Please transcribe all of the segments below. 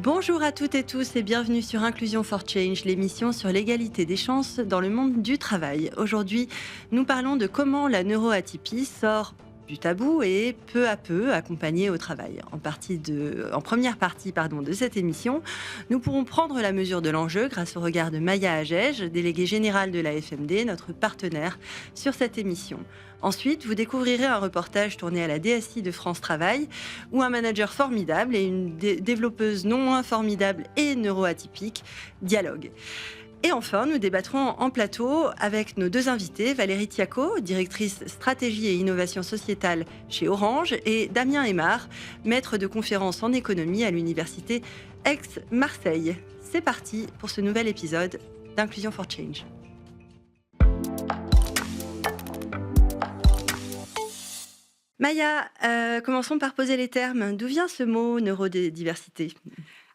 Bonjour à toutes et tous et bienvenue sur Inclusion for Change, l'émission sur l'égalité des chances dans le monde du travail. Aujourd'hui, nous parlons de comment la neuroatypie sort du tabou et peu à peu accompagnée au travail. En première partie de cette émission, nous pourrons prendre la mesure de l'enjeu grâce au regard de Maya Agege, déléguée générale de la FMD, notre partenaire sur cette émission. Ensuite, vous découvrirez un reportage tourné à la DSI de France Travail, où un manager formidable et une développeuse non moins formidable et neuroatypique dialoguent. Et enfin, nous débattrons en plateau avec nos deux invités, Valérie Tiaco, directrice stratégie et innovation sociétale chez Orange, et Damien Aymar, maître de conférences en économie à l'université Aix-Marseille. C'est parti pour ce nouvel épisode d'Inclusion for Change. Maya, commençons par poser les termes. D'où vient ce mot neurodiversité ?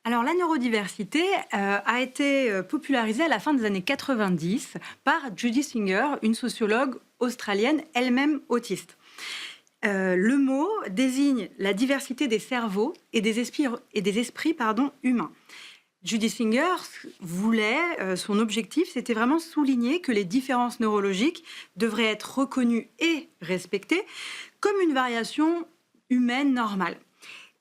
Alors, la neurodiversité a été popularisée à la fin des années 90 par Judy Singer, une sociologue australienne, elle-même autiste. Le mot désigne la diversité des cerveaux et des esprits humains. Judy Singer voulait, son objectif, c'était vraiment souligner que les différences neurologiques devraient être reconnues et respectées comme une variation humaine normale.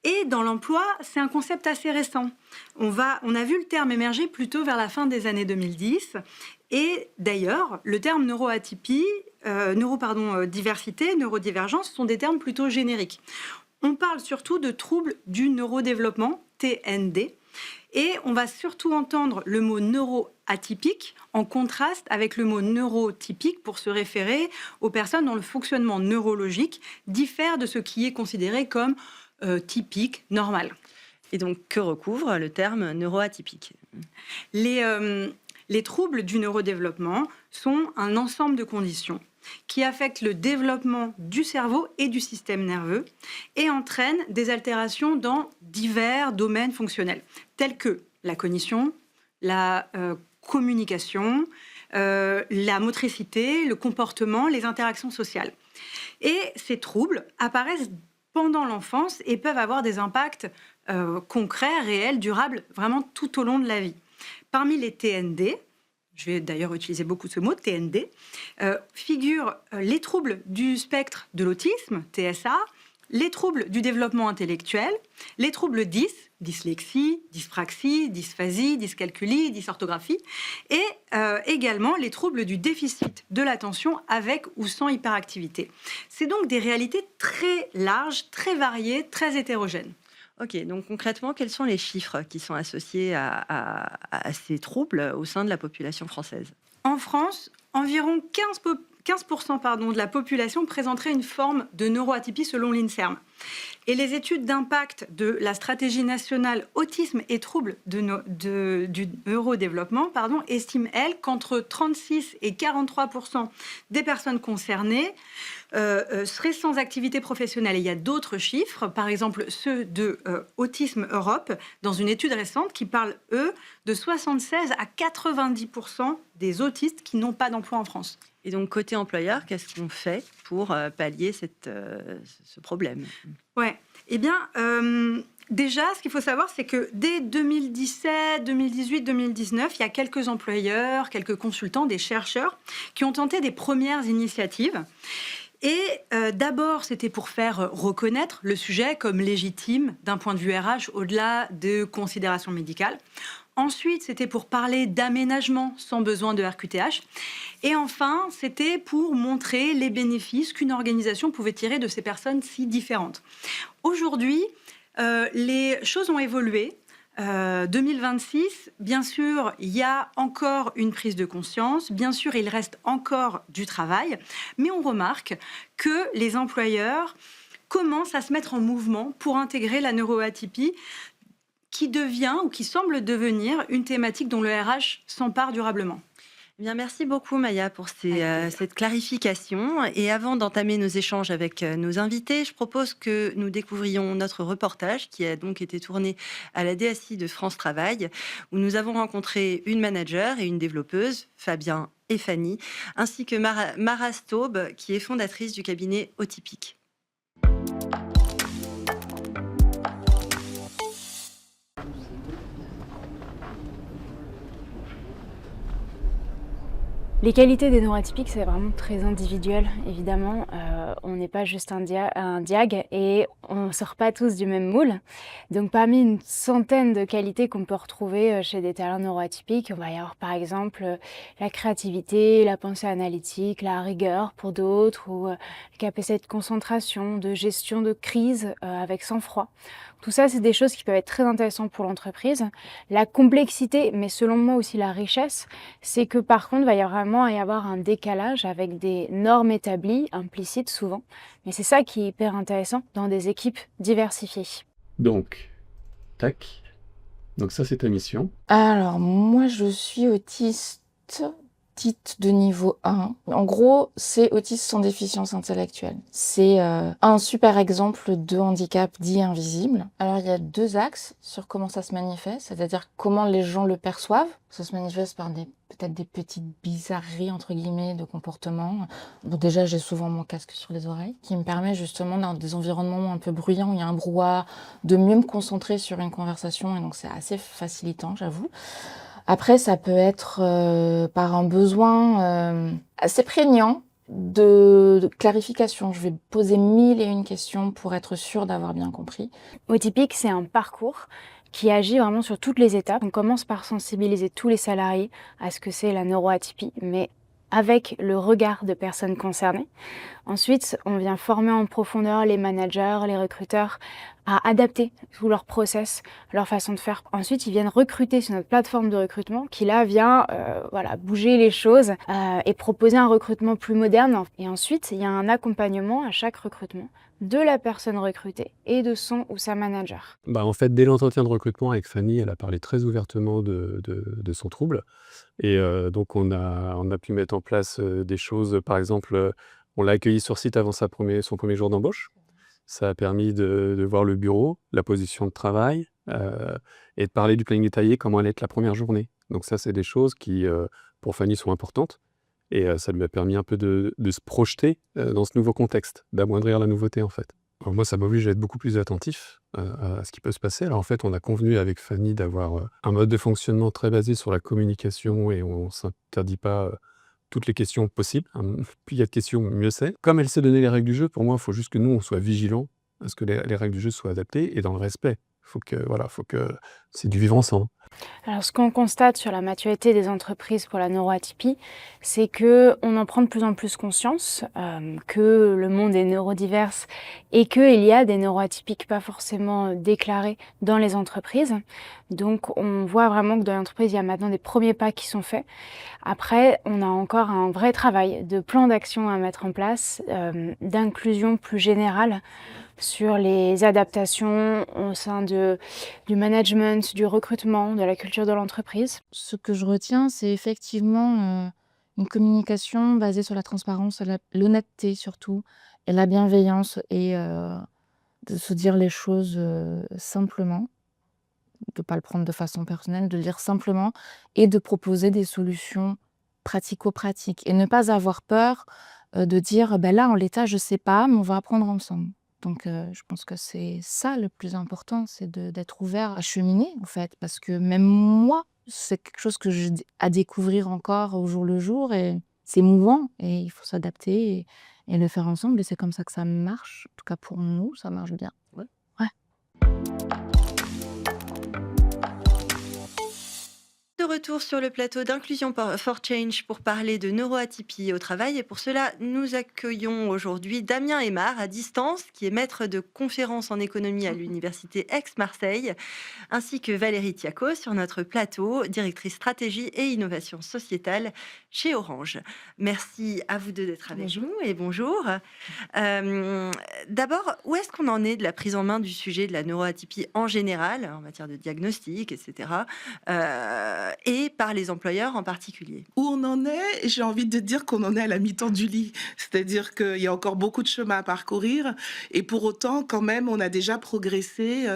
Et dans l'emploi, c'est un concept assez récent. On a vu le terme émerger plutôt vers la fin des années 2010. Et d'ailleurs, le terme neuroatypie, diversité, neurodivergence sont des termes plutôt génériques. On parle surtout de troubles du neurodéveloppement, TND. Et on va surtout entendre le mot neuroatypique en contraste avec le mot neurotypique pour se référer aux personnes dont le fonctionnement neurologique diffère de ce qui est considéré comme typique, normal. Et donc, que recouvre le terme neuroatypique ? Les troubles du neurodéveloppement sont un ensemble de conditions qui affectent le développement du cerveau et du système nerveux et entraînent des altérations dans divers domaines fonctionnels, tels que la cognition, la communication, la motricité, le comportement, les interactions sociales. Et ces troubles apparaissent pendant l'enfance et peuvent avoir des impacts concrets, réels, durables, vraiment tout au long de la vie. Parmi les TND, je vais d'ailleurs utiliser beaucoup ce mot, TND, figurent les troubles du spectre de l'autisme, TSA, les troubles du développement intellectuel, les troubles dyslexie, dyspraxie, dysphasie, dyscalculie, dysorthographie, et également les troubles du déficit de l'attention avec ou sans hyperactivité. C'est donc des réalités très larges, très variées, très hétérogènes. Ok, donc concrètement, quels sont les chiffres qui sont associés à ces troubles au sein de la population française ? En France, environ 15% de la population présenterait une forme de neuroatypie selon l'INSERM. Et les études d'impact de la stratégie nationale autisme et troubles du neurodéveloppement estiment, elles, qu'entre 36 et 43% des personnes concernées seraient sans activité professionnelle. Et il y a d'autres chiffres, par exemple ceux de Autisme Europe, dans une étude récente qui parle, eux, de 76 à 90% des autistes qui n'ont pas d'emploi en France. Et donc, côté employeur, qu'est-ce qu'on fait pour pallier ce problème ? Ouais. Eh bien, déjà, ce qu'il faut savoir, c'est que dès 2017, 2018, 2019, il y a quelques employeurs, quelques consultants, des chercheurs qui ont tenté des premières initiatives. Et d'abord, c'était pour faire reconnaître le sujet comme légitime d'un point de vue RH au-delà de considérations médicales. Ensuite, c'était pour parler d'aménagement sans besoin de RQTH. Et enfin, c'était pour montrer les bénéfices qu'une organisation pouvait tirer de ces personnes si différentes. Aujourd'hui, les choses ont évolué. 2026, bien sûr, il y a encore une prise de conscience. Bien sûr, il reste encore du travail. Mais on remarque que les employeurs commencent à se mettre en mouvement pour intégrer la neuroatypie qui devient ou qui semble devenir une thématique dont le RH s'empare durablement. Eh bien, merci beaucoup Maya pour cette clarification. Et avant d'entamer nos échanges avec nos invités, je propose que nous découvrions notre reportage qui a donc été tourné à la DSI de France Travail, où nous avons rencontré une manager et une développeuse, Fabien et Fanny, ainsi que Mara Staub, qui est fondatrice du cabinet Autypique. Les qualités des neuroatypiques, c'est vraiment très individuel, évidemment. On n'est pas juste un diag et on ne sort pas tous du même moule. Donc parmi une centaine de qualités qu'on peut retrouver chez des talents neuroatypiques, on va y avoir par exemple la créativité, la pensée analytique, la rigueur pour d'autres, ou la capacité de concentration, de gestion de crise avec sang-froid. Tout ça, c'est des choses qui peuvent être très intéressantes pour l'entreprise. La complexité, mais selon moi aussi la richesse, c'est que par contre, il va y vraiment y avoir un décalage avec des normes établies, implicites souvent. Mais c'est ça qui est hyper intéressant dans des équipes diversifiées. Donc, tac. Donc ça, c'est ta mission. Alors, moi, je suis autiste dite de niveau 1. En gros, c'est autiste sans déficience intellectuelle. C'est un super exemple de handicap dit invisible. Alors, il y a 2 axes sur comment ça se manifeste, c'est-à-dire comment les gens le perçoivent. Ça se manifeste par peut-être des petites bizarreries, entre guillemets, de comportement. Bon, déjà, j'ai souvent mon casque sur les oreilles, qui me permet justement, dans des environnements un peu bruyants, où il y a un brouhaha, de mieux me concentrer sur une conversation, et donc c'est assez facilitant, j'avoue. Après, ça peut être par un besoin assez prégnant de clarification. Je vais poser 1001 questions pour être sûre d'avoir bien compris. Atypique, c'est un parcours qui agit vraiment sur toutes les étapes. On commence par sensibiliser tous les salariés à ce que c'est la neuroatypie, mais avec le regard de personnes concernées. Ensuite, on vient former en profondeur les managers, les recruteurs à adapter tout leur process, leur façon de faire. Ensuite, ils viennent recruter sur notre plateforme de recrutement qui là vient bouger les choses et proposer un recrutement plus moderne. Et ensuite, il y a un accompagnement à chaque recrutement de la personne recrutée et de son ou sa manager. En fait, dès l'entretien de recrutement avec Fanny, elle a parlé très ouvertement de son trouble. Et donc, on a pu mettre en place des choses. Par exemple, on l'a accueillie sur site avant son premier jour d'embauche. Ça a permis de voir le bureau, la position de travail, et de parler du planning détaillé, comment allait être la première journée. Donc ça, c'est des choses qui, pour Fanny, sont importantes. Et ça lui a permis un peu de se projeter dans ce nouveau contexte, d'amoindrir la nouveauté, en fait. Alors moi, ça m'oblige à être beaucoup plus attentif à ce qui peut se passer. Alors en fait, on a convenu avec Fanny d'avoir un mode de fonctionnement très basé sur la communication et on ne s'interdit pas toutes les questions possibles. Plus il y a de questions, mieux c'est. Comme elle s'est donné les règles du jeu, pour moi, il faut juste que nous, on soit vigilants à ce que les règles du jeu soient adaptées et dans le respect. Faut que c'est du vivre ensemble. Alors, ce qu'on constate sur la maturité des entreprises pour la neuroatypie, c'est qu'on en prend de plus en plus conscience, que le monde est neurodivers et qu'il y a des neuroatypiques pas forcément déclarés dans les entreprises. Donc, on voit vraiment que dans l'entreprise, il y a maintenant des premiers pas qui sont faits. Après, on a encore un vrai travail de plan d'action à mettre en place, d'inclusion plus générale sur les adaptations au sein du management, du recrutement, de la culture de l'entreprise. Ce que je retiens, c'est effectivement une communication basée sur la transparence, l'honnêteté surtout, et la bienveillance, et de se dire les choses simplement, de ne pas le prendre de façon personnelle, de le dire simplement, et de proposer des solutions pratico-pratiques. Et ne pas avoir peur de dire, là, en l'état, je ne sais pas, mais on va apprendre ensemble. Donc, je pense que c'est ça le plus important, c'est d'être ouvert à cheminer, en fait. Parce que même moi, c'est quelque chose que j'ai à découvrir encore au jour le jour. Et c'est mouvant et il faut s'adapter et le faire ensemble. Et c'est comme ça que ça marche. En tout cas, pour nous, ça marche bien. Ouais. Ouais. De retour sur le plateau d'Inclusion for Change pour parler de neuroatypie au travail. Et pour cela, nous accueillons aujourd'hui Damien Aymar à distance, qui est maître de conférences en économie à l'université Aix-Marseille, ainsi que Valérie Tiaco sur notre plateau, directrice stratégie et innovation sociétale chez Orange. Merci à vous deux d'être avec nous et bonjour. D'abord, où est-ce qu'on en est de la prise en main du sujet de la neuroatypie en général, en matière de diagnostic, etc., et par les employeurs en particulier? Où on en est, j'ai envie de dire qu'on en est à la mi-temps du lit. C'est-à-dire qu'il y a encore beaucoup de chemin à parcourir. Et pour autant, quand même, on a déjà progressé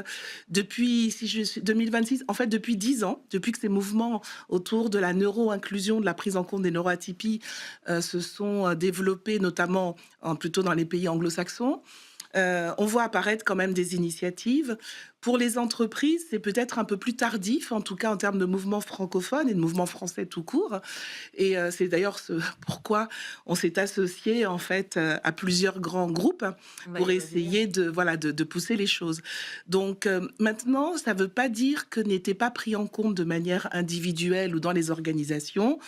depuis 2026, en fait, depuis 10 ans, depuis que ces mouvements autour de la neuro-inclusion, de la prise en compte des neuroatypies se sont développés, notamment plutôt dans les pays anglo-saxons. On voit apparaître quand même des initiatives. Pour les entreprises, c'est peut-être un peu plus tardif, en tout cas en termes de mouvement francophone et de mouvement français tout court. Et c'est d'ailleurs ce pourquoi on s'est associé en fait, à plusieurs grands groupes On va y pour revenir. essayer de voilà, de pousser les choses. Donc maintenant, ça ne veut pas dire que n'était pas pris en compte de manière individuelle ou dans les organisations,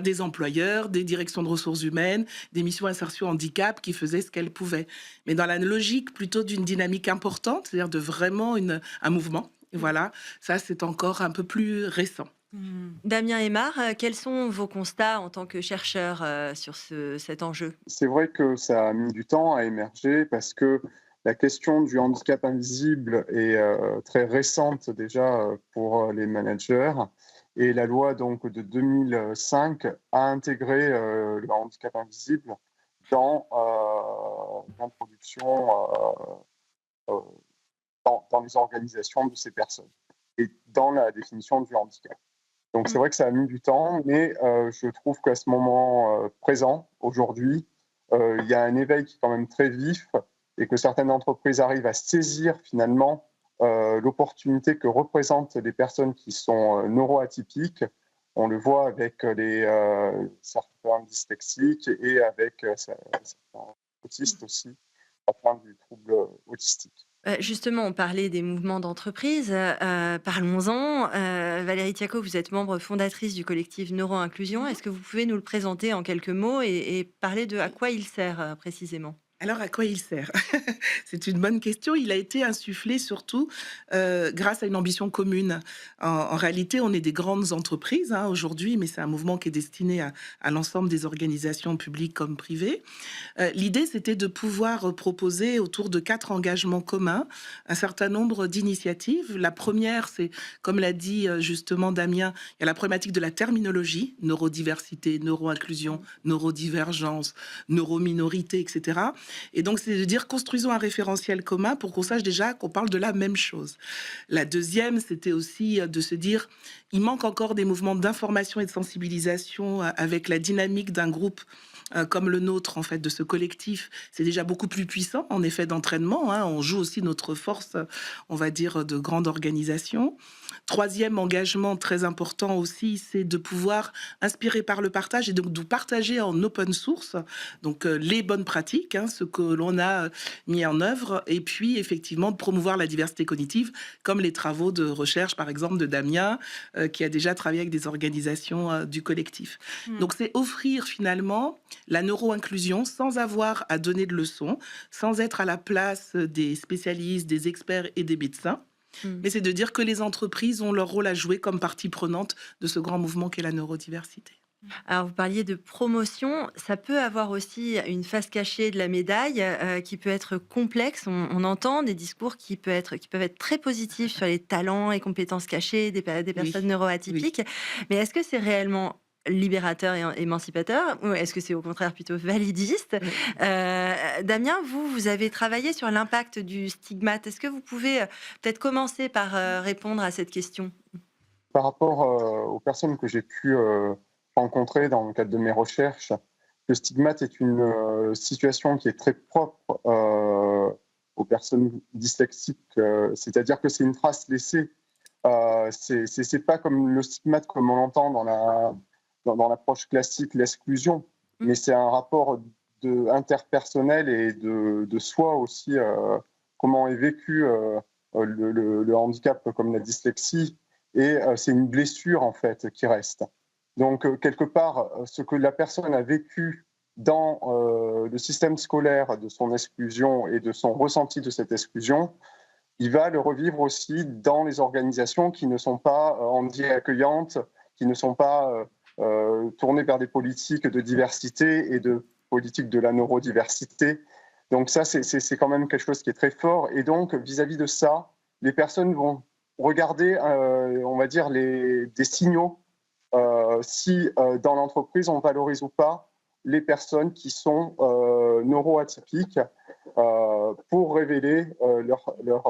des employeurs, des directions de ressources humaines, des missions insertion handicap qui faisaient ce qu'elles pouvaient. Mais dans la logique plutôt d'une dynamique importante, c'est-à-dire de vraiment un mouvement. Et voilà, ça c'est encore un peu plus récent. Damien Aymar, quels sont vos constats en tant que chercheur sur cet enjeu? C'est vrai que ça a mis du temps à émerger parce que la question du handicap invisible est très récente déjà pour les managers. Et la loi donc de 2005 a intégré le handicap invisible dans l'introduction, euh, dans les organisations de ces personnes et dans la définition du handicap. Donc c'est vrai que ça a mis du temps, mais je trouve qu'à ce moment présent, aujourd'hui, il y a un éveil qui est quand même très vif et que certaines entreprises arrivent à saisir finalement l'opportunité que représentent les personnes qui sont neuroatypiques. On le voit avec certains dyslexiques et avec certains autistes aussi, atteints du trouble autistique. Justement, on parlait des mouvements d'entreprise, parlons-en. Valérie Tiaco, vous êtes membre fondatrice du collectif Neuro-Inclusion. Est-ce que vous pouvez nous le présenter en quelques mots et parler de à quoi il sert, précisément? Alors, à quoi il sert? C'est une bonne question. Il a été insufflé surtout grâce à une ambition commune. En réalité, on est des grandes entreprises aujourd'hui, mais c'est un mouvement qui est destiné à l'ensemble des organisations publiques comme privées. L'idée, c'était de pouvoir proposer autour de 4 engagements communs un certain nombre d'initiatives. La première, c'est, comme l'a dit justement Damien, il y a la problématique de la terminologie, neurodiversité, neuroinclusion, neurodivergence, neurominorité, etc. Et donc, c'est de dire, construisons un référentiel commun pour qu'on sache déjà qu'on parle de la même chose. La deuxième, c'était aussi de se dire, il manque encore des mouvements d'information et de sensibilisation avec la dynamique d'un groupe comme le nôtre, en fait, de ce collectif. C'est déjà beaucoup plus puissant, en effet, d'entraînement. On joue aussi notre force, on va dire, de grande organisation. Troisième engagement très important aussi, c'est de pouvoir inspirer par le partage et donc de partager en open source, donc les bonnes pratiques, ce que l'on a mis en œuvre, et puis effectivement de promouvoir la diversité cognitive, comme les travaux de recherche, par exemple, de Damien, qui a déjà travaillé avec des organisations du collectif. Donc c'est offrir finalement la neuro-inclusion sans avoir à donner de leçons, sans être à la place des spécialistes, des experts et des médecins. Mais c'est de dire que les entreprises ont leur rôle à jouer comme partie prenante de ce grand mouvement qu'est la neurodiversité. Alors, vous parliez de promotion, ça peut avoir aussi une face cachée de la médaille qui peut être complexe. On entend des discours qui peuvent être très positifs sur les talents et compétences cachées des personnes Oui. neuroatypiques. Mais est-ce que c'est réellement libérateur et émancipateur ou est-ce que c'est au contraire plutôt validiste? Oui. Damien, vous avez travaillé sur l'impact du stigmate. Est-ce que vous pouvez peut-être commencer par répondre à cette question? Par rapport aux personnes que j'ai pu rencontrer dans le cadre de mes recherches, le stigmate est une situation qui est très propre aux personnes dyslexiques, c'est-à-dire que c'est une trace laissée. C'est pas comme le stigmate comme on l'entend dans l'approche classique, l'exclusion, mais c'est un rapport interpersonnel et de soi aussi, comment est vécu le handicap comme la dyslexie, et c'est une blessure en fait qui reste. Donc quelque part, ce que la personne a vécu dans le système scolaire de son exclusion et de son ressenti de cette exclusion, il va le revivre aussi dans les organisations qui ne sont pas handi-accueillantes, qui ne sont pas tournées vers des politiques de diversité et de politiques de la neurodiversité. Donc ça, c'est quand même quelque chose qui est très fort. Et donc, vis-à-vis de ça, les personnes vont regarder, on va dire, des signaux si dans l'entreprise, on valorise ou pas les personnes qui sont neuroatypiques pour révéler leur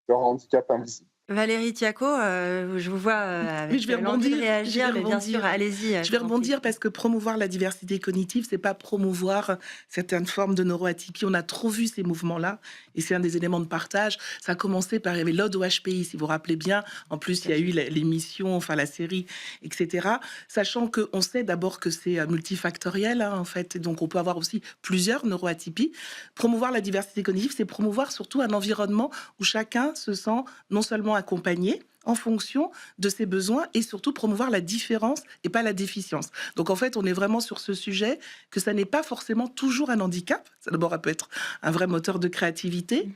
handicap invisible. Valérie Tiaco, je vous vois Oui, avec je vais l'envie de rebondir. Je vais réagir, mais bien sûr, rebondir. allez-y, Je je vais vous en prie. rebondir parce que promouvoir la diversité cognitive, c'est pas promouvoir certaines formes de neuroatypie. On a trop vu ces mouvements-là et c'est un des éléments de partage. Ça a commencé par, il y avait l'Ode au HPI, si vous vous rappelez bien. En plus, il y a eu l'émission, enfin la série, etc. Sachant qu'on sait d'abord que c'est multifactoriel, hein, en fait. Et donc, on peut avoir aussi plusieurs neuroatypies. Promouvoir la diversité cognitive, c'est promouvoir surtout un environnement où chacun se sent non seulement accompagné, en fonction de ses besoins et surtout promouvoir la différence et pas la déficience. Donc en fait, on est vraiment sur ce sujet que ça n'est pas forcément toujours un handicap. Ça d'abord, ça peut être un vrai moteur de créativité.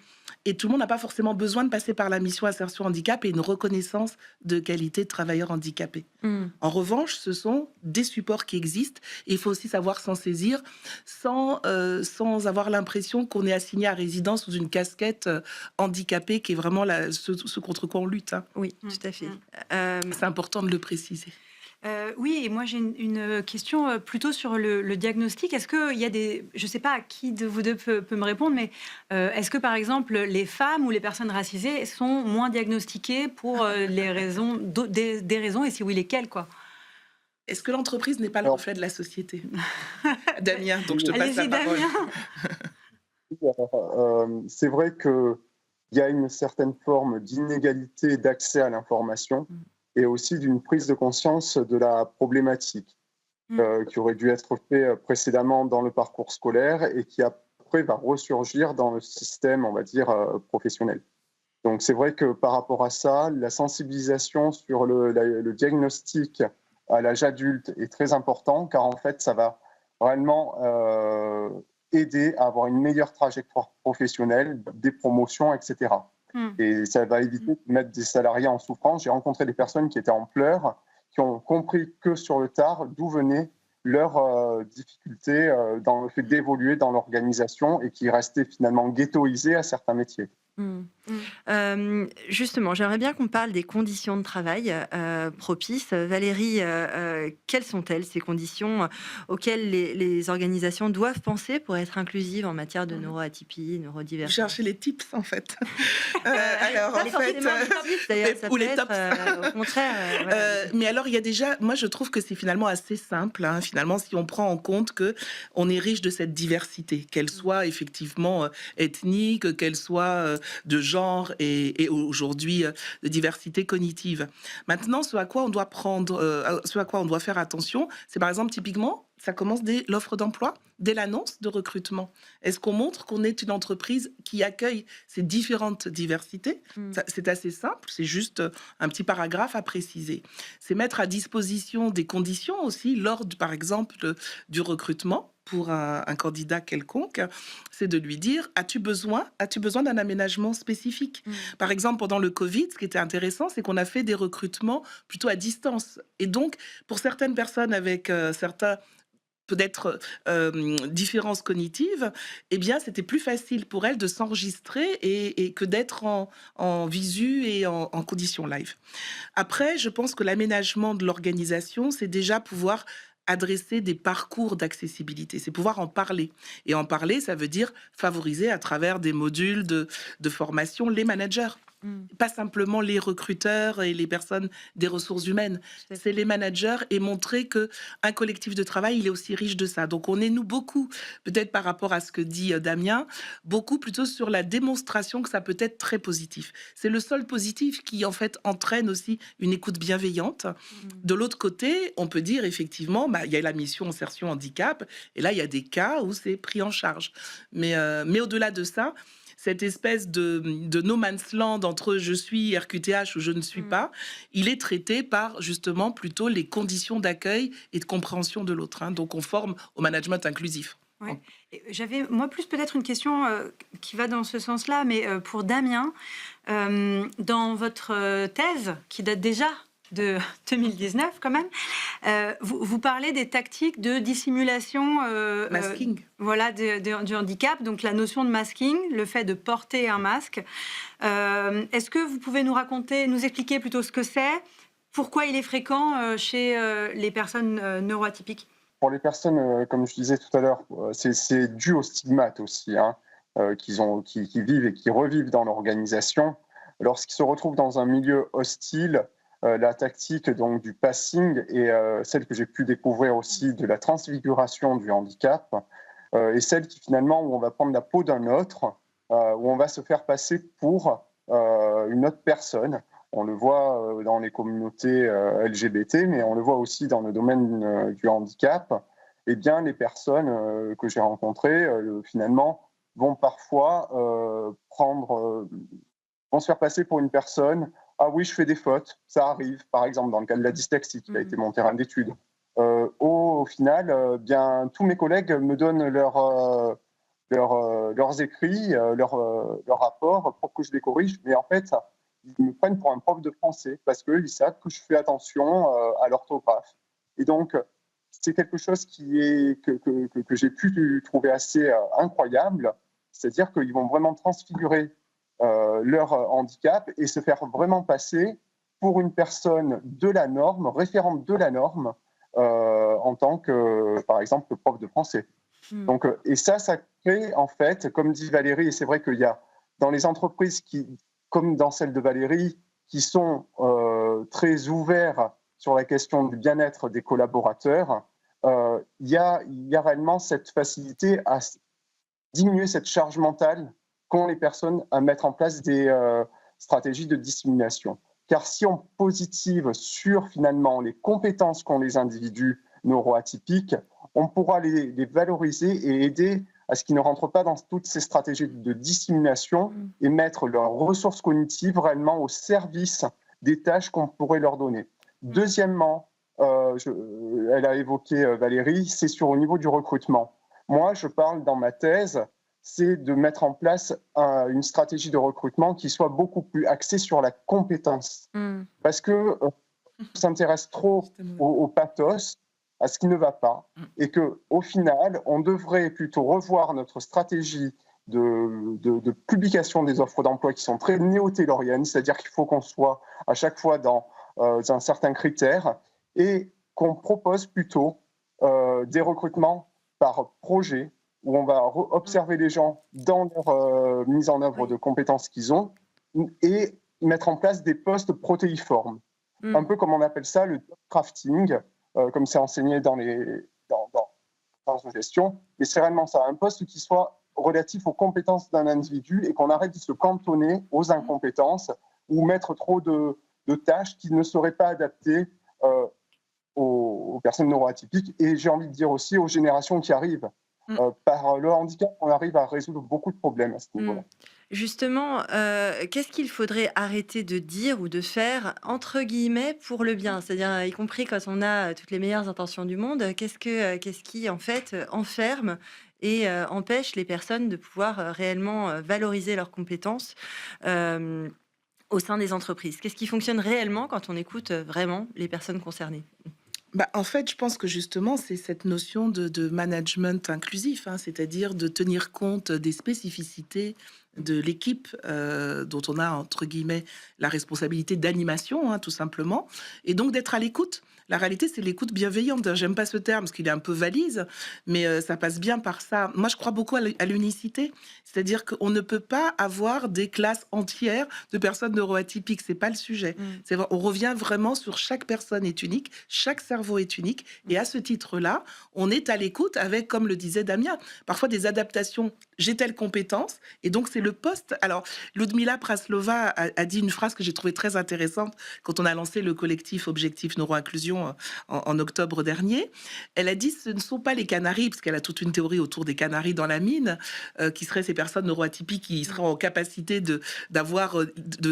Et tout le monde n'a pas forcément besoin de passer par la mission insertion handicap et une reconnaissance de qualité de travailleur handicapé. Mmh. En revanche, ce sont des supports qui existent et il faut aussi savoir s'en saisir sans avoir l'impression qu'on est assigné à résidence sous une casquette handicapée qui est vraiment ce contre quoi on lutte, hein. Oui, tout à fait. C'est important de le préciser. Oui, et moi j'ai une question plutôt sur le diagnostic. Est-ce qu'il y a des... Je ne sais pas à qui de vous deux peut me répondre, mais est-ce que par exemple les femmes ou les personnes racisées sont moins diagnostiquées pour des raisons, et si oui, lesquelles, quoi? Est-ce que l'entreprise n'est pas le Alors, reflet de la société? Damien, donc je te passe Allez-y, la parole. Damien. c'est vrai qu'il y a une certaine forme d'inégalité d'accès à l'information et aussi d'une prise de conscience de la problématique qui aurait dû être fait précédemment dans le parcours scolaire et qui après va ressurgir dans le système, on va dire, professionnel. Donc c'est vrai que par rapport à ça, la sensibilisation sur le diagnostic à l'âge adulte est très important car en fait ça va réellement aider à avoir une meilleure trajectoire professionnelle, des promotions, etc. Et ça va éviter de mettre des salariés en souffrance. J'ai rencontré des personnes qui étaient en pleurs, qui ont compris que sur le tard d'où venaient leurs difficultés dans le fait d'évoluer dans l'organisation et qui restaient finalement ghettoisés à certains métiers. Justement, j'aimerais bien qu'on parle des conditions de travail propices. Valérie, quelles sont-elles, ces conditions auxquelles les organisations doivent penser pour être inclusives en matière de neuroatypie, Vous neurodiversité? cherchez les tips, en fait. Alors, Pas en fait, forcément les tips, d'ailleurs, ça ou peut les être, tops. au contraire, voilà. Mais alors, il y a déjà, moi, je trouve que c'est finalement assez simple, hein, finalement, si on prend en compte que on est riche de cette diversité, qu'elle soit effectivement ethnique, qu'elle soit de genre et aujourd'hui de diversité cognitive. Maintenant, ce à quoi on doit ce à quoi on doit faire attention, c'est par exemple typiquement, ça commence dès l'offre d'emploi, dès l'annonce de recrutement. Est-ce qu'on montre qu'on est une entreprise qui accueille ces différentes diversités? C'est assez simple, c'est juste un petit paragraphe à préciser. C'est mettre à disposition des conditions aussi lors, par exemple, du recrutement pour un candidat quelconque, c'est de lui dire, as-tu besoin d'un aménagement spécifique? Par exemple, pendant le Covid, ce qui était intéressant, c'est qu'on a fait des recrutements plutôt à distance. Et donc, pour certaines personnes avec certains peut-être différences cognitives, eh bien, c'était plus facile pour elles de s'enregistrer et que d'être en visu et en conditions live. Après, je pense que l'aménagement de l'organisation, c'est déjà pouvoir adresser des parcours d'accessibilité, c'est pouvoir en parler. Et en parler, ça veut dire favoriser à travers des modules de formation les managers. Pas simplement les recruteurs et les personnes des ressources humaines, c'est les managers et montrer que un collectif de travail, il est aussi riche de ça. Donc on est nous beaucoup, peut-être par rapport à ce que dit Damien, beaucoup plutôt sur la démonstration que ça peut être très positif. C'est le seul positif qui en fait entraîne aussi une écoute bienveillante. De l'autre côté, on peut dire effectivement, il y a la mission insertion handicap et là il y a des cas où c'est pris en charge. Mais au-delà de ça, cette espèce de no man's land entre je suis RQTH ou je ne suis pas, il est traité par justement plutôt les conditions d'accueil et de compréhension de l'autre. Hein. Donc on forme au management inclusif. Ouais. J'avais, moi, plus peut-être une question qui va dans ce sens-là, mais pour Damien, dans votre thèse, qui date déjà de 2019 quand même, vous parlez des tactiques de dissimulation Masking. Voilà, du handicap, donc la notion de masking, le fait de porter un masque. Est-ce que vous pouvez nous expliquer plutôt ce que c'est, pourquoi il est fréquent chez les personnes neuroatypiques? Pour les personnes, comme je disais tout à l'heure, c'est dû au stigmate aussi, hein, qui vivent et qui revivent dans l'organisation. lorsqu'ils se retrouvent dans un milieu hostile, la tactique donc du passing et celle que j'ai pu découvrir aussi de la transfiguration du handicap, et celle qui finalement où on va prendre la peau d'un autre, où on va se faire passer pour une autre personne. On le voit dans les communautés LGBT, mais on le voit aussi dans le domaine du handicap. Eh bien, les personnes que j'ai rencontrées, finalement, vont parfois vont se faire passer pour une personne. Ah oui, je fais des fautes, ça arrive, par exemple, dans le cas de la dyslexie, qui a été mon terrain d'étude. Au final, bien, tous mes collègues me donnent leurs écrits, leurs rapports pour que je les corrige, mais en fait, ils me prennent pour un prof de français parce qu'ils savent que je fais attention à l'orthographe. Et donc, c'est quelque chose que j'ai pu trouver assez incroyable, c'est-à-dire qu'ils vont vraiment transfigurer leur handicap et se faire vraiment passer pour une personne de la norme, référente de la norme, en tant que, par exemple, prof de français. Donc, et ça crée, en fait, comme dit Valérie, et c'est vrai qu'il y a dans les entreprises comme dans celle de Valérie, qui sont très ouverts sur la question du bien-être des collaborateurs, il y a réellement cette facilité à diminuer cette charge mentale qu'ont les personnes à mettre en place des stratégies de dissimulation. Car si on positive sur finalement les compétences qu'ont les individus neuroatypiques, on pourra les valoriser et aider à ce qu'ils ne rentrent pas dans toutes ces stratégies de dissimulation et mettre leurs ressources cognitives réellement au service des tâches qu'on pourrait leur donner. Deuxièmement, elle a évoqué Valérie, c'est au niveau du recrutement. Moi, je parle dans ma thèse, c'est de mettre en place une stratégie de recrutement qui soit beaucoup plus axée sur la compétence. Parce que on s'intéresse trop au pathos, à ce qui ne va pas, et qu'au final, on devrait plutôt revoir notre stratégie de publication des offres d'emploi qui sont très néo-tayloriennes, c'est-à-dire qu'il faut qu'on soit à chaque fois dans un certain critère et qu'on propose plutôt des recrutements par projet où on va observer les gens dans leur mise en œuvre de compétences qu'ils ont et mettre en place des postes protéiformes. Un peu comme on appelle ça le job crafting, comme c'est enseigné dans une gestion. Et c'est réellement ça, un poste qui soit relatif aux compétences d'un individu et qu'on arrête de se cantonner aux incompétences ou mettre trop de tâches qui ne seraient pas adaptées aux personnes neuroatypiques et j'ai envie de dire aussi aux générations qui arrivent. Par le handicap, on arrive à résoudre beaucoup de problèmes à ce niveau-là. Justement, qu'est-ce qu'il faudrait arrêter de dire ou de faire, entre guillemets, pour le bien? C'est-à-dire, y compris quand on a toutes les meilleures intentions du monde, qu'est-ce qui, en fait, enferme et empêche les personnes de pouvoir réellement valoriser leurs compétences au sein des entreprises? Qu'est-ce qui fonctionne réellement quand on écoute vraiment les personnes concernées? En fait, je pense que justement, c'est cette notion de management inclusif, hein, c'est-à-dire de tenir compte des spécificités de l'équipe dont on a, entre guillemets, la responsabilité d'animation, hein, tout simplement, et donc d'être à l'écoute. La réalité, c'est l'écoute bienveillante. J'aime pas ce terme parce qu'il est un peu valise, mais ça passe bien par ça. Moi, je crois beaucoup à l'unicité, c'est-à-dire qu'on ne peut pas avoir des classes entières de personnes neuroatypiques. C'est pas le sujet. On revient vraiment sur chaque personne est unique, chaque cerveau est unique, et à ce titre-là, on est à l'écoute avec, comme le disait Damien, parfois des adaptations. J'ai telle compétence, et donc c'est le poste. Alors, Ludmila Praslova a dit une phrase que j'ai trouvée très intéressante quand on a lancé le collectif Objectif Neuroinclusion en octobre dernier. Elle a dit ce ne sont pas les canaris, parce qu'elle a toute une théorie autour des canaris dans la mine, qui seraient ces personnes neuroatypiques qui seraient en capacité de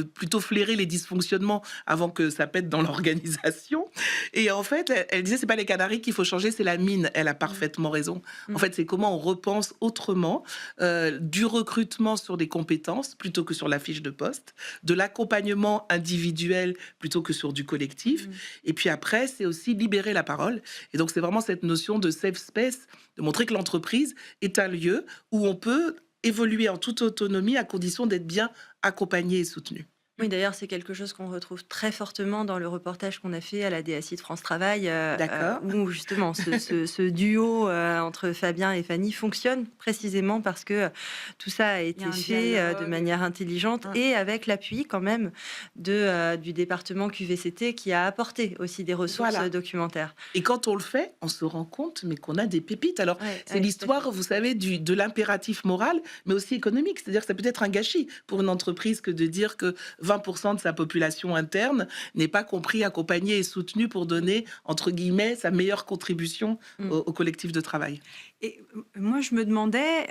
plutôt flairer les dysfonctionnements avant que ça pète dans l'organisation. Et en fait, elle disait c'est pas les canaris qu'il faut changer, c'est la mine. Elle a parfaitement raison. En fait, c'est comment on repense autrement du recrutement sur des compétences plutôt que sur la fiche de poste, de l'accompagnement individuel plutôt que sur du collectif. Et puis après, c'est aussi libérer la parole. Et donc, c'est vraiment cette notion de safe space, de montrer que l'entreprise est un lieu où on peut évoluer en toute autonomie à condition d'être bien accompagné et soutenu. Oui, d'ailleurs, c'est quelque chose qu'on retrouve très fortement dans le reportage qu'on a fait à la DSI de France Travail, D'accord. où justement ce duo entre Fabien et Fanny fonctionne précisément parce que tout ça a Il y été a un fait de dialogue. manière intelligente Hum. et avec l'appui quand même du département QVCT qui a apporté aussi des ressources Voilà. documentaires. Et quand on le fait, on se rend compte, mais qu'on a des pépites. Alors, Ouais, c'est ouais, tout à l'histoire, fait. vous savez, de l'impératif moral, mais aussi économique. C'est-à-dire que ça peut être un gâchis pour une entreprise que de dire que 20% de sa population interne n'est pas compris, accompagné et soutenu pour donner, entre guillemets, sa meilleure contribution Mm. au collectif de travail. Et moi, je me demandais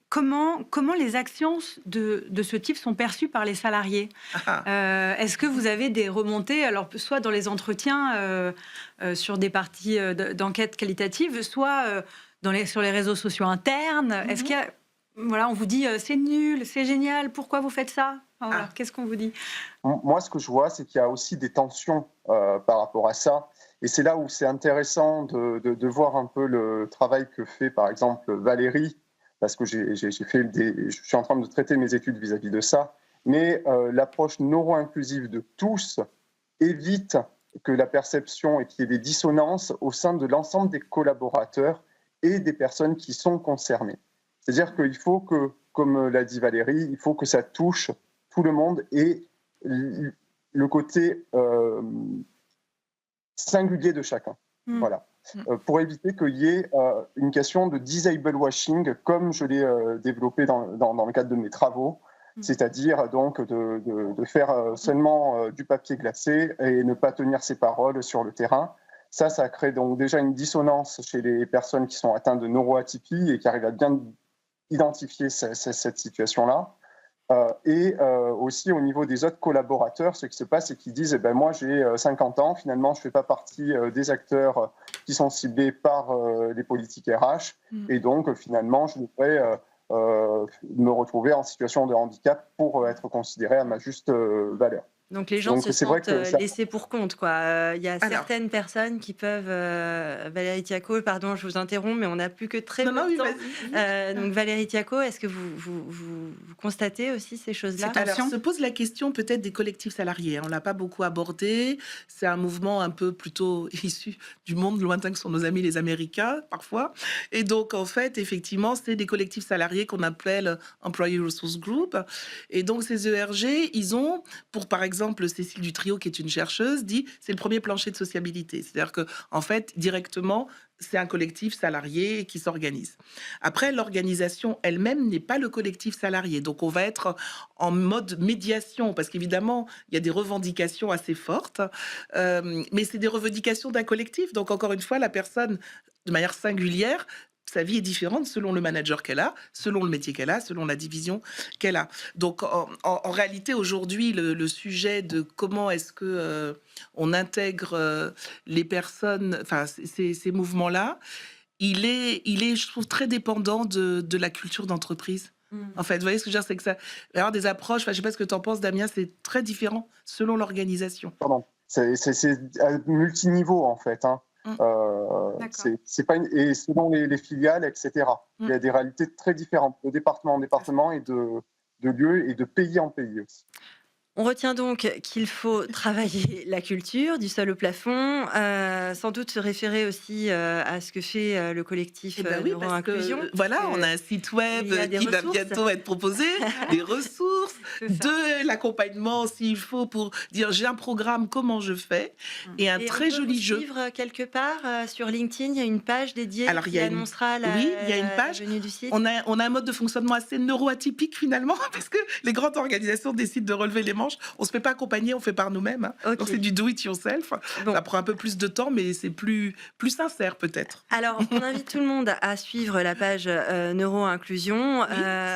comment les actions de ce type sont perçues par les salariés. Est-ce que vous avez des remontées, alors soit dans les entretiens sur des parties d'enquête qualitative, soit sur les réseaux sociaux internes? Est-ce qu'il y a, voilà, on vous dit c'est nul, c'est génial, pourquoi vous faites ça? Enfin, voilà, qu'est-ce qu'on vous dit? Moi, ce que je vois, c'est qu'il y a aussi des tensions par rapport à ça. Et c'est là où c'est intéressant de voir un peu le travail que fait, par exemple, Valérie, parce que je suis en train de traiter mes études vis-à-vis de ça. Mais l'approche neuro-inclusive de tous évite que la perception et qu'il y ait des dissonances au sein de l'ensemble des collaborateurs et des personnes qui sont concernées. C'est-à-dire qu'il faut que, comme l'a dit Valérie, il faut que ça touche tout le monde et le côté singulier de chacun. Voilà. Pour éviter qu'il y ait une question de disable washing, comme je l'ai développé dans le cadre de mes travaux, c'est-à-dire donc de faire seulement du papier glacé et ne pas tenir ses paroles sur le terrain. Ça crée donc déjà une dissonance chez les personnes qui sont atteintes de neuroatypie et qui arrivent à bien identifier cette situation-là. Et aussi au niveau des autres collaborateurs, ce qui se passe, c'est qu'ils disent moi j'ai 50 ans, finalement je ne fais pas partie des acteurs qui sont ciblés par les politiques RH, et donc finalement je devrais me retrouver en situation de handicap pour être considéré à ma juste valeur. Donc les gens se sentent laissés pour compte, quoi. Il y a certaines personnes qui peuvent... Valérie Tiaco, pardon, je vous interromps, mais on n'a plus que très peu de temps. Donc Valérie Tiaco, est-ce que vous constatez aussi ces choses-là? Alors, se pose la question peut-être des collectifs salariés. On ne l'a pas beaucoup abordé. C'est un mouvement un peu plutôt issu du monde lointain que sont nos amis les Américains, parfois. Et donc, en fait, effectivement, c'est des collectifs salariés qu'on appelle Employee Resource Group. Et donc, ces ERG, ils ont, pour par exemple, Cécile Dutrio, qui est une chercheuse, dit c'est le premier plancher de sociabilité. C'est-à-dire que, en fait, directement, c'est un collectif salarié qui s'organise. Après, l'organisation elle-même n'est pas le collectif salarié. Donc, on va être en mode médiation, parce qu'évidemment, il y a des revendications assez fortes, mais c'est des revendications d'un collectif. Donc, encore une fois, la personne, de manière singulière, sa vie est différente selon le manager qu'elle a, selon le métier qu'elle a, selon la division qu'elle a. Donc, en réalité, aujourd'hui, le sujet de comment est-ce que on intègre les personnes, enfin, ces mouvements-là, il est, je trouve, très dépendant de la culture d'entreprise. En fait, vous voyez ce que je veux dire, c'est que ça, il va y avoir des approches, je ne sais pas ce que tu en penses, Damien, c'est très différent selon l'organisation. Pardon, c'est à multiniveau, en fait, hein. C'est pas et selon les filiales, etc. Il y a des réalités très différentes de département en département et de lieu et de pays en pays aussi. On retient donc qu'il faut travailler la culture du sol au plafond, sans doute se référer aussi à ce que fait le collectif Neuro-Inclusion. Voilà, on a un site web qui va bientôt être proposé, des ressources, de l'accompagnement s'il faut pour dire j'ai un programme, comment je fais, et un très joli jeu. Suivre quelque part sur LinkedIn, il y a une page dédiée qui annoncera la venue du site. On a un mode de fonctionnement assez neuroatypique finalement, parce que les grandes organisations décident de relever les manches. On ne se fait pas accompagner, on fait par nous-mêmes. Hein. Okay. Donc c'est du do it yourself. Bon. Ça prend un peu plus de temps, mais c'est plus sincère peut-être. Alors on invite tout le monde à suivre la page Neuro-Inclusion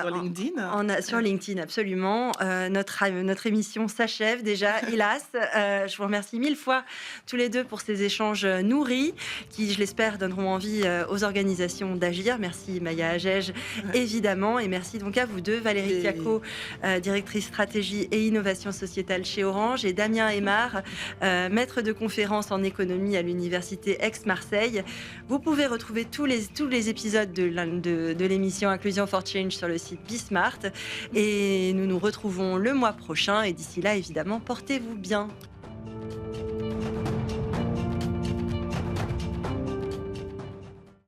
sur LinkedIn. Sur LinkedIn, absolument. Notre émission s'achève déjà, hélas. Je vous remercie 1000 fois tous les deux pour ces échanges nourris, qui, je l'espère, donneront envie aux organisations d'agir. Merci Maya Agege, évidemment, et merci donc à vous deux, Valérie Tiaco, directrice stratégie et innovation l'innovation sociétale chez Orange, et Damien Aymar, maître de conférence en économie à l'université Aix-Marseille. Vous pouvez retrouver tous les épisodes de l'émission Inclusion for Change sur le site Bismart. Et nous nous retrouvons le mois prochain. Et d'ici là, évidemment, portez-vous bien.